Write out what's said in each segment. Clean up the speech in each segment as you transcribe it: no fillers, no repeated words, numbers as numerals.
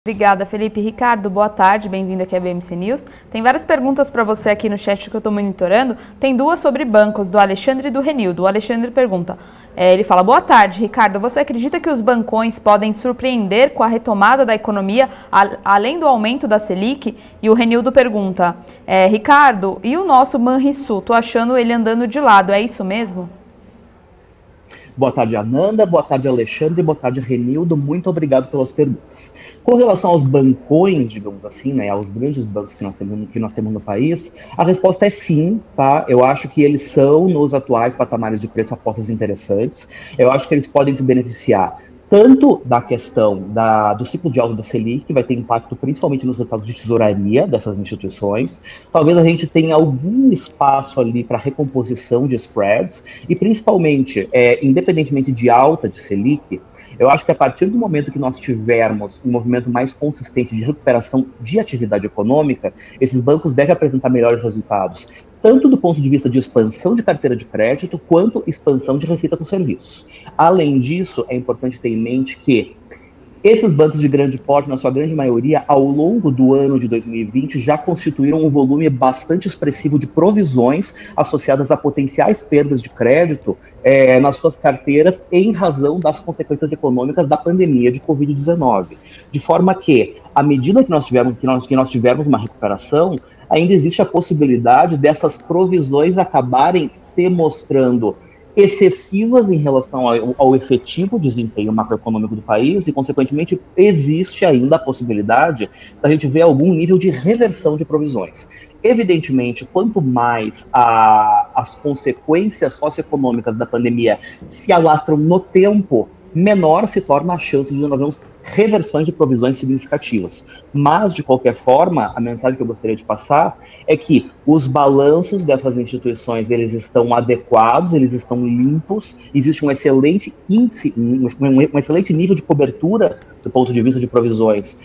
Obrigada, Felipe. Ricardo, boa tarde, bem-vindo aqui à BMC News. Tem várias perguntas para você aqui no chat que eu estou monitorando. Tem duas sobre bancos, do Alexandre e do Renildo. O Alexandre pergunta, ele fala, boa tarde, Ricardo, você acredita que os bancões podem surpreender com a retomada da economia, além do aumento da Selic? E o Renildo pergunta, Ricardo, e o nosso Banrisul? Tô achando ele andando de lado, é isso mesmo? Boa tarde, Ananda, boa tarde, Alexandre, boa tarde, Renildo. Muito obrigado pelas perguntas. Com relação aos bancões, digamos assim, né, aos grandes bancos que nós temos no país, a resposta é sim, tá? Eu acho que eles são, nos atuais patamares de preço, apostas interessantes. Eu acho que eles podem se beneficiar tanto da questão do ciclo de alta da Selic, que vai ter impacto principalmente nos resultados de tesouraria dessas instituições. Talvez a gente tenha algum espaço ali para recomposição de spreads, e principalmente, independentemente de alta de Selic, eu acho que a partir do momento que nós tivermos um movimento mais consistente de recuperação de atividade econômica, esses bancos devem apresentar melhores resultados, tanto do ponto de vista de expansão de carteira de crédito, quanto expansão de receita com serviços. Além disso, é importante ter em mente que esses bancos de grande porte, na sua grande maioria, ao longo do ano de 2020, já constituíram um volume bastante expressivo de provisões associadas a potenciais perdas de crédito nas suas carteiras em razão das consequências econômicas da pandemia de Covid-19. De forma que, à medida que nós tivermos uma recuperação, ainda existe a possibilidade dessas provisões acabarem se mostrando excessivas em relação ao efetivo desempenho macroeconômico do país e, consequentemente, existe ainda a possibilidade da gente ver algum nível de reversão de provisões. Evidentemente, quanto mais as consequências socioeconômicas da pandemia se alastram no tempo, menor se torna a chance de nós vermos reversões de provisões significativas. Mas, de qualquer forma, a mensagem que eu gostaria de passar é que os balanços dessas instituições, eles estão adequados, eles estão limpos, existe um excelente índice, um excelente nível de cobertura do ponto de vista de provisões,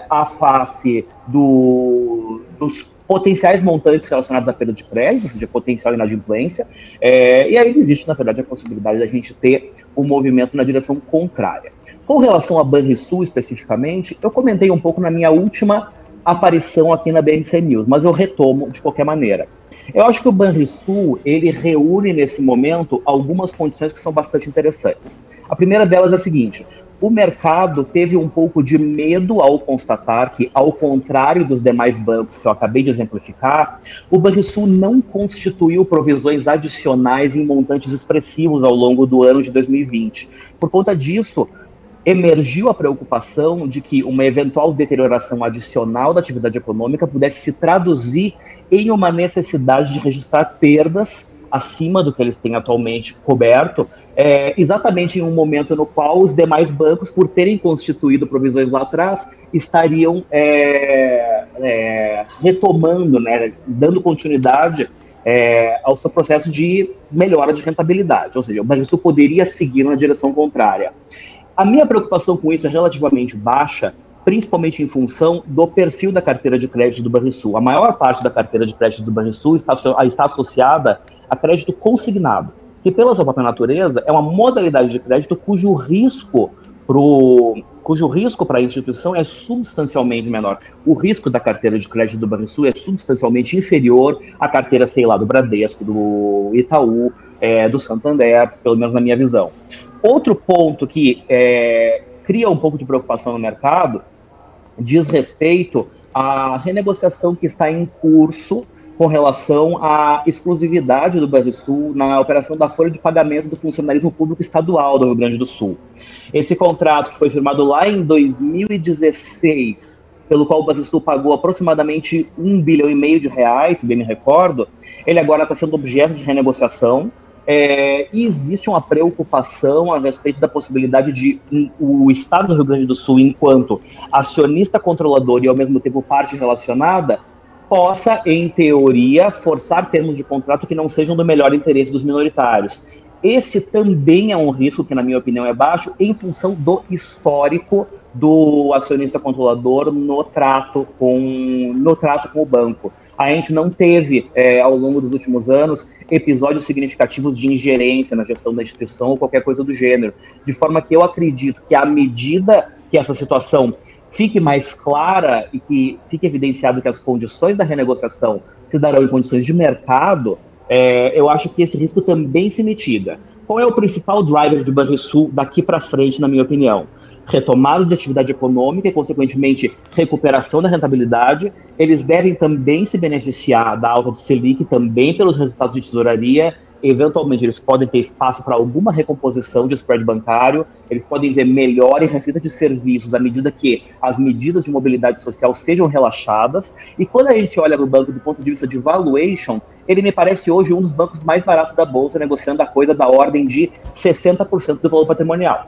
à face dos potenciais montantes relacionados à perda de crédito, de potencial inadimplência, e aí existe, na verdade, a possibilidade da gente ter um movimento na direção contrária. Com relação a Banrisul, especificamente, eu comentei um pouco na minha última aparição aqui na BMC News, mas eu retomo de qualquer maneira. Eu acho que o Banrisul, ele reúne nesse momento algumas condições que são bastante interessantes. A primeira delas é a seguinte: o mercado teve um pouco de medo ao constatar que, ao contrário dos demais bancos que eu acabei de exemplificar, o Banrisul não constituiu provisões adicionais em montantes expressivos ao longo do ano de 2020. Por conta disso, emergiu a preocupação de que uma eventual deterioração adicional da atividade econômica pudesse se traduzir em uma necessidade de registrar perdas acima do que eles têm atualmente coberto, exatamente em um momento no qual os demais bancos, por terem constituído provisões lá atrás, estariam retomando, né, dando continuidade ao seu processo de melhora de rentabilidade. Ou seja, o Banrisul poderia seguir na direção contrária. A minha preocupação com isso é relativamente baixa, principalmente em função do perfil da carteira de crédito do Banrisul. A maior parte da carteira de crédito do Banrisul está associada a crédito consignado, que pela sua própria natureza é uma modalidade de crédito cujo risco para a instituição é substancialmente menor. O risco da carteira de crédito do Banrisul é substancialmente inferior à carteira, sei lá, do Bradesco, do Itaú, do Santander, pelo menos na minha visão. Outro ponto que cria um pouco de preocupação no mercado diz respeito à renegociação que está em curso com relação à exclusividade do Banrisul na operação da folha de pagamento do funcionalismo público estadual do Rio Grande do Sul. Esse contrato, que foi firmado lá em 2016, pelo qual o Banrisul pagou aproximadamente R$1,5 bilhão, se bem me recordo, ele agora está sendo objeto de renegociação. E existe uma preocupação a respeito da possibilidade de o Estado do Rio Grande do Sul, enquanto acionista controlador e ao mesmo tempo parte relacionada, possa, em teoria, forçar termos de contrato que não sejam do melhor interesse dos minoritários. Esse também é um risco que, na minha opinião, é baixo, em função do histórico do acionista controlador no trato com o banco. A gente não teve, ao longo dos últimos anos, episódios significativos de ingerência na gestão da instituição ou qualquer coisa do gênero. De forma que eu acredito que, à medida que essa situação fique mais clara e que fique evidenciado que as condições da renegociação se darão em condições de mercado, eu acho que esse risco também se mitiga. Qual é o principal driver de Banrisul daqui para frente, na minha opinião? Retomada de atividade econômica e, consequentemente, recuperação da rentabilidade. Eles devem também se beneficiar da alta de Selic, também pelos resultados de tesouraria. Eventualmente, eles podem ter espaço para alguma recomposição de spread bancário, eles podem ver melhor em receita de serviços à medida que as medidas de mobilidade social sejam relaxadas. E quando a gente olha para o banco do ponto de vista de valuation, ele me parece hoje um dos bancos mais baratos da Bolsa, negociando a coisa da ordem de 60% do valor patrimonial.